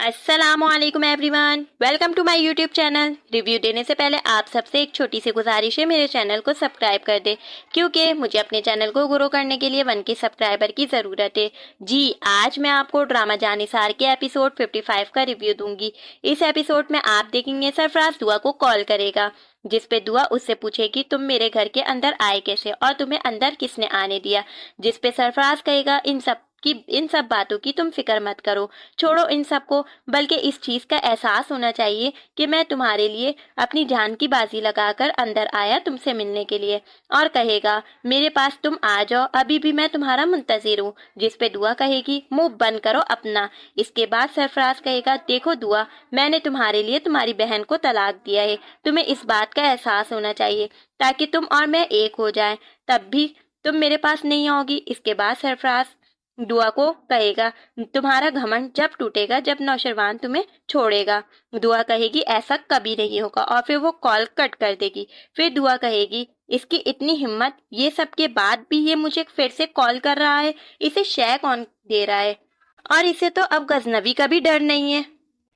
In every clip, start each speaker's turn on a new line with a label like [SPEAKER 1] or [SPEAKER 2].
[SPEAKER 1] अस्सलाम वालेकुम everyone, welcome to my YouTube channel. Review देने से पहले आप सबसे एक छोटी सी गुजारिश है, मेरे चैनल को सब्सक्राइब कर दे क्योंकि मुझे अपने चैनल को ग्रो करने के लिए 1K सब्सक्राइबर की ज़रूरत है। जी, आज मैं आपको ड्रामा जानिसार के एपिसोड 55 का रिव्यू दूंगी। इस एपिसोड में आप देखेंगे सरफराज दुआ को कॉल करेगा, जिसपे दुआ उससे पूछेगी तुम मेरे घर के अंदर आए कैसे और तुम्हें अंदर किसने आने दिया, जिसपे सरफराज कहेगा इन सब बातों की तुम फिक्र मत करो, छोड़ो इन सब को, बल्कि इस चीज का एहसास होना चाहिए कि मैं तुम्हारे लिए अपनी जान की बाजी लगाकर अंदर आया तुमसे मिलने के लिए। और कहेगा मेरे पास तुम आ जाओ, अभी भी मैं तुम्हारा मुंतजिर हूँ, जिसपे दुआ कहेगी मुंह बंद करो अपना। इसके बाद सरफराज कहेगा देखो दुआ, मैंने तुम्हारे लिए तुम्हारी बहन को तलाक दिया है, तुम्हें इस बात का एहसास होना चाहिए ताकि तुम और मैं एक हो जाए, तब भी तुम मेरे पास नहीं आओगी। इसके बाद सरफराज दुआ को कहेगा तुम्हारा घमंड जब टूटेगा जब नौशरवान तुम्हें छोड़ेगा। दुआ कहेगी ऐसा कभी नहीं होगा और फिर वो कॉल कट कर देगी। फिर दुआ कहेगी इसकी इतनी हिम्मत, ये सब के बाद भी ये मुझे फिर से कॉल कर रहा है, इसे शय कौन दे रहा है, और इसे तो अब गजनबी का भी डर नहीं है।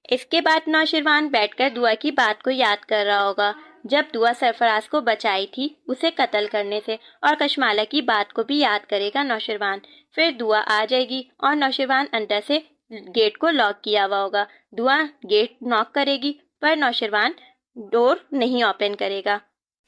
[SPEAKER 1] इसके बाद नौशरवान बैठकर दुआ की बात को याद कर रहा होगा, जब दुआ सरफराज को बचाई थी उसे कत्ल करने से, और कशमाला की बात को भी याद करेगा नौशरवान। फिर दुआ आ जाएगी और नौशरवान अंदर से गेट को लॉक किया हुआ होगा। दुआ गेट नॉक करेगी पर नौशरवान डोर नहीं ओपन करेगा,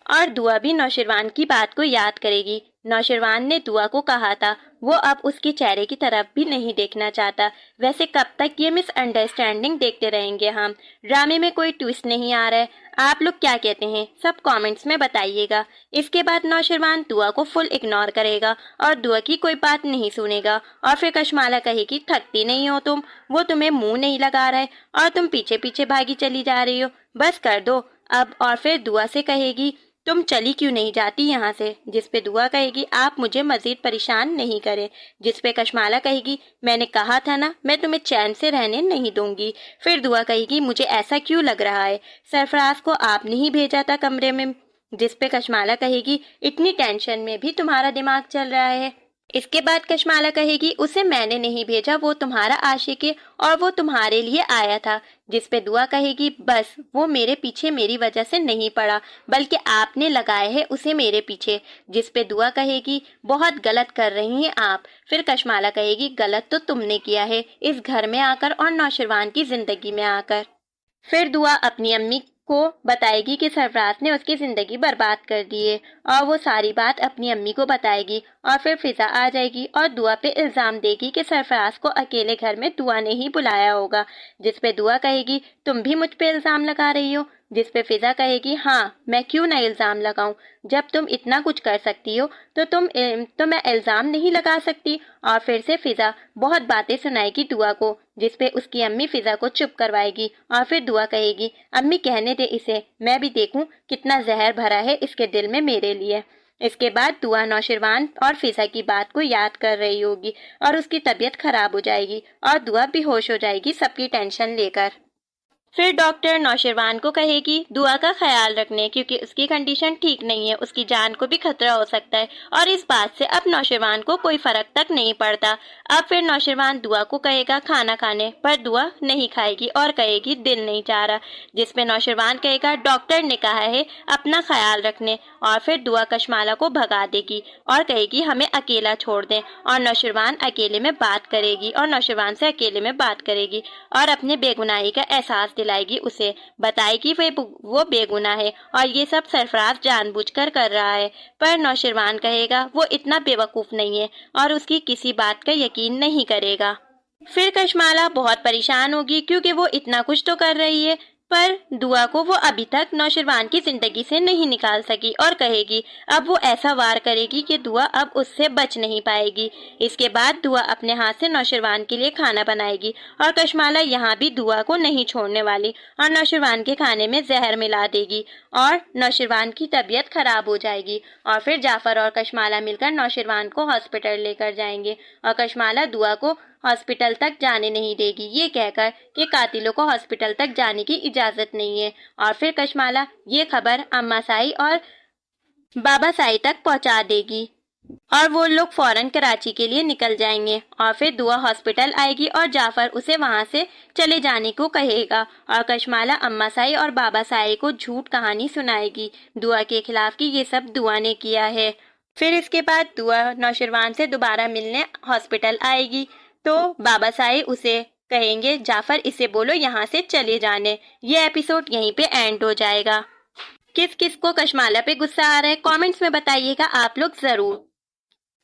[SPEAKER 1] और दुआ भी नौशरवान की बात को याद करेगी। नौशरवान ने दुआ को कहा था वो अब उसके चेहरे की तरफ भी नहीं देखना चाहता। वैसे कब तक ये मिसअंडरस्टैंडिंग देखते रहेंगे हम? ड्रामे में कोई ट्विस्ट नहीं आ रहा है, आप लोग क्या कहते हैं सब कमेंट्स में बताइएगा। इसके बाद नौशरवान दुआ को फुल इग्नोर करेगा और दुआ की कोई बात नहीं सुनेगा, और फिर कशमाला कहेगी थकती नहीं हो तुम, वो तुम्हें मुंह नहीं लगा रहा है और तुम पीछे पीछे भागी चली जा रही हो, बस कर दो अब। और फिर दुआ से कहेगी तुम चली क्यों नहीं जाती यहाँ से, जिसपे दुआ कहेगी आप मुझे मजीद परेशान नहीं करें, जिसपे कशमाला कहेगी मैंने कहा था ना मैं तुम्हें चैन से रहने नहीं दूंगी। फिर दुआ कहेगी मुझे ऐसा क्यों लग रहा है सरफराज को आपने ही भेजा था कमरे में, जिसपे कशमाला कहेगी इतनी टेंशन में भी तुम्हारा दिमाग चल रहा है। इसके बाद कशमाला कहेगी उसे मैंने नहीं भेजा, वो तुम्हारा आशिक है और वो तुम्हारे लिए आया था, जिसपे दुआ कहेगी बस वो मेरे पीछे मेरी वजह से नहीं पड़ा, बल्कि आपने लगाए है उसे मेरे पीछे, जिसपे दुआ कहेगी बहुत गलत कर रही हैं आप। फिर कशमाला कहेगी गलत तो तुमने किया है इस घर में आकर और नौशरवान की जिंदगी में आकर। फिर दुआ अपनी अम्मी को बताएगी कि सरफराज ने उसकी जिंदगी बर्बाद कर दी है, और वो सारी बात अपनी अम्मी को बताएगी। और फिर फिजा आ जाएगी और दुआ पे इल्जाम देगी कि सरफराज को अकेले घर में दुआ ने ही बुलाया होगा, जिसपे दुआ कहेगी तुम भी मुझ पे इल्जाम लगा रही हो, जिसपे फिजा कहेगी हाँ मैं क्यों ना इल्जाम लगाऊं, जब तुम इतना कुछ कर सकती हो तो मैं इल्जाम नहीं लगा सकती। और फिर से फिजा बहुत बातें सुनाएगी दुआ को, जिसपे उसकी अम्मी फिजा को चुप करवाएगी। और फिर दुआ कहेगी अम्मी कहने दे इसे, मैं भी देखूं कितना जहर भरा है इसके दिल में मेरे लिए। इसके बाद दुआ नौशरवान और फिजा की बात को याद कर रही होगी और उसकी तबीयत खराब हो जाएगी और दुआ बेहोश हो जाएगी सबकी टेंशन लेकर। फिर डॉक्टर नौशरवान को कहेगी दुआ का ख्याल रखने, क्योंकि उसकी कंडीशन ठीक नहीं है, उसकी जान को भी खतरा हो सकता है, और इस बात से अब नौशरवान को कोई फर्क तक नहीं पड़ता। अब फिर नौशरवान दुआ को कहेगा खाना खाने, पर दुआ नहीं खाएगी और कहेगी दिल नहीं चाह रहा, जिसपे नौशरवान कहेगा डॉक्टर ने कहा है अपना ख्याल रखने। और फिर दुआ कशमाला को भगा देगी और कहेगी हमें अकेला छोड़ दें, और नौशरवान अकेले में बात करेगी और नौशरवान से अकेले में बात करेगी और अपने बेगुनाही का एहसास दिलाएगी, उसे बताएगी वो बेगुनाह है और ये सब सरफराज जानबूझकर कर रहा है। पर नौशरवान कहेगा वो इतना बेवकूफ नहीं है और उसकी किसी बात का यकीन नहीं करेगा। फिर कशमाला बहुत परेशान होगी क्योंकि वो इतना कुछ तो कर रही है, पर दुआ को वो अभी तक नौशरवान की जिंदगी से नहीं निकाल सकी और कहेगी अब वो ऐसा वार करेगी कि दुआ अब उससे बच नहीं पाएगी। इसके बाद दुआ अपने हाथ से नौशरवान के लिए खाना बनाएगी और कशमाला यहाँ भी दुआ को नहीं छोड़ने वाली और नौशरवान के खाने में जहर मिला देगी और नौशरवान की तबीयत खराब हो जाएगी। और फिर जाफर और कशमाला मिलकर नौशरवान को हॉस्पिटल लेकर जाएंगे और कशमाला दुआ को हॉस्पिटल तक जाने नहीं देगी, ये कहकर कि कातिलों को हॉस्पिटल तक जाने की इजाजत नहीं है। और फिर कशमाला ये खबर अम्मा साई और बाबा साई तक पहुंचा देगी। اور وہ لوگ فوراً کراچی کے لیے نکل جائیں گے اور پھر دعا ہاسپٹل آئے گی اور جعفر اسے وہاں سے چلے جانے کو کہے گا اور کشمالہ اماں سائی اور بابا سائی کو جھوٹ کہانی سنائے گی دعا کے خلاف کہ یہ سب دعا نے کیا ہے۔ پھر اس کے بعد دعا نوشروان سے دوبارہ ملنے ہاسپٹل آئے گی تو بابا سائی اسے کہیں گے جعفر اسے بولو یہاں سے چلے جانے۔ یہ ایپیسوڈ یہیں پہ اینڈ ہو جائے گا۔ کس کس کو کشمالہ پہ غصہ آ رہا ہے کامنٹس میں بتائیے گا آپ لوگ ضرور۔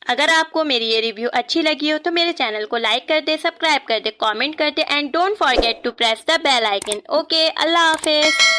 [SPEAKER 1] اگر آپ کو میری یہ ریویو اچھی لگی ہو تو میرے چینل کو لائک کر دے، سبسکرائب کر دے، کامنٹ کر دے and don't forget to press the bell icon. Okay, اللہ حافظ۔